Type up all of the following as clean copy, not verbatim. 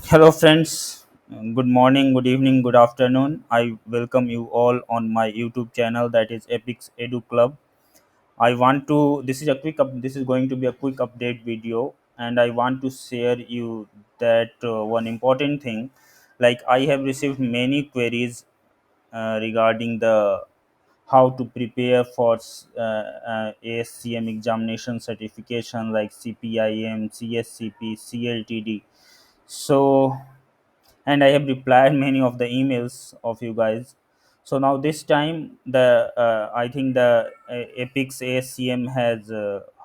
Hello, friends. Good morning, good evening, good afternoon. I welcome you all on my YouTube channel, that is APICS Club. I want to. This is a quick. This is going to be a quick update video, and I want to share you that one important thing. Like I have received many queries regarding the how to prepare for ASCM examination certification like CPIM, CSCP, CLTD. So and I have replied many of the emails of you guys. So now this time, the I think the APICS ASCM has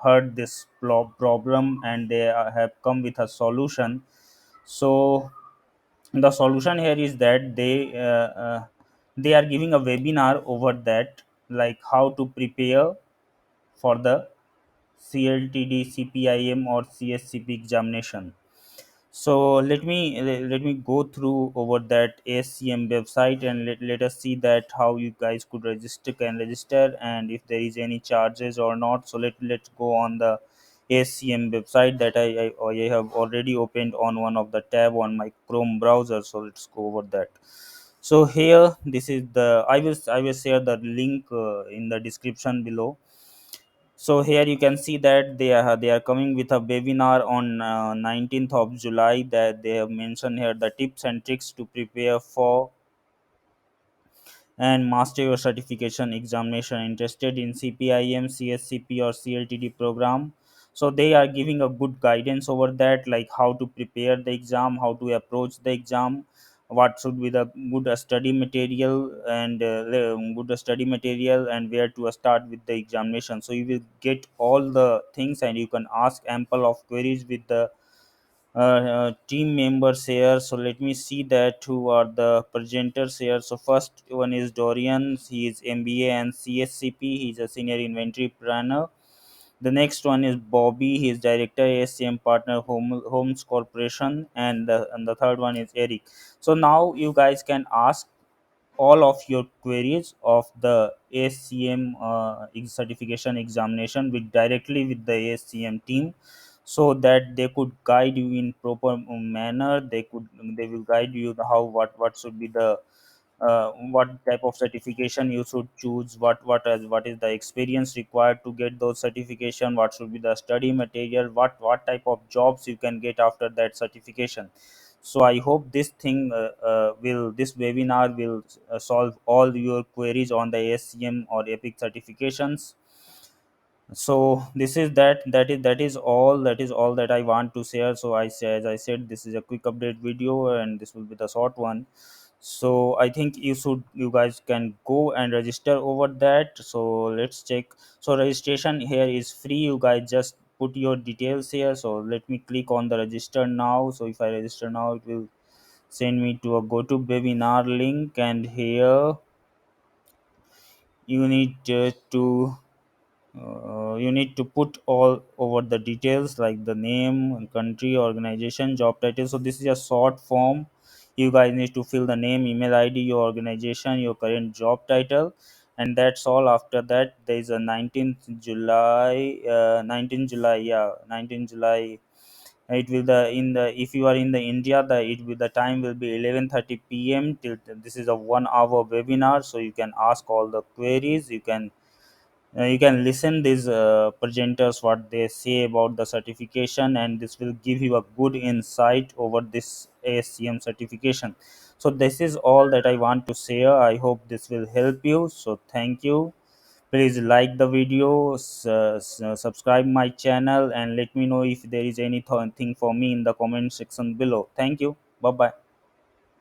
heard this problem and they have come with a solution. So the solution here is that they are giving a webinar over that, like how to prepare for the CLTD, CPIM, or CSCP examination. So let me go through over that ASCM website, and let us see that how you guys could register and if there is any charges or not. So let's go on the ASCM website that I have already opened on one of the tab on my Chrome browser. So let's go over that. So here, this is the I will share the link in the description below. So here you can see that they are coming with a webinar on 19th of July, that they have mentioned here the tips and tricks to prepare for and master your certification examination. Interested in CPIM, CSCP, or CLTD program? So they are giving a good guidance over that, like how to prepare the exam, how to approach the exam, what should be the good study material, and good study material, and where to start with the examination. So you will get all the things, and you can ask ample of queries with the team members here. So let me see that who are the presenters here. So first one is Dorian. He is MBA and CSCP. He's a senior inventory planner. The next one is Bobby. He is director ASCM partner Homes Corporation, and the third one is Eric. So now you guys can ask all of your queries of the ASCM certification examination with directly with the ASCM team, so that they could guide you in proper manner. They will guide you the how what should be the what type of certification you should choose, what is the experience required to get those certification, what should be the study material, what type of jobs you can get after that certification. So I hope this webinar will solve all your queries on the ASCM or EPIC certifications. So this is that is all that I want to share. So as I said, this is a quick update video, and this will be the short one. So I think you guys can go and register over that. So let's check. So registration here is free. You guys just put your details here. So let me click on the register now. So if I register now, it will send me to a go to webinar link, and here you need you need to put all over the details, like the name, country, organization, job title. So this is a short form. You guys need to fill the name, email ID, your organization, your current job title, and that's all. After that, there is a 19th July, 19 July, yeah, 19 July. It will the in the if you are in the India, the time will be 11:30 p.m. till this is a 1 hour webinar. So you can ask all the queries. You can listen these presenters what they say about the certification, and this will give you a good insight over this ASCM certification. So this is all that I want to share. I hope this will help you. So thank you. Please like the video, subscribe my channel, and let me know if there is anything for me in the comment section below. Thank you. Bye bye.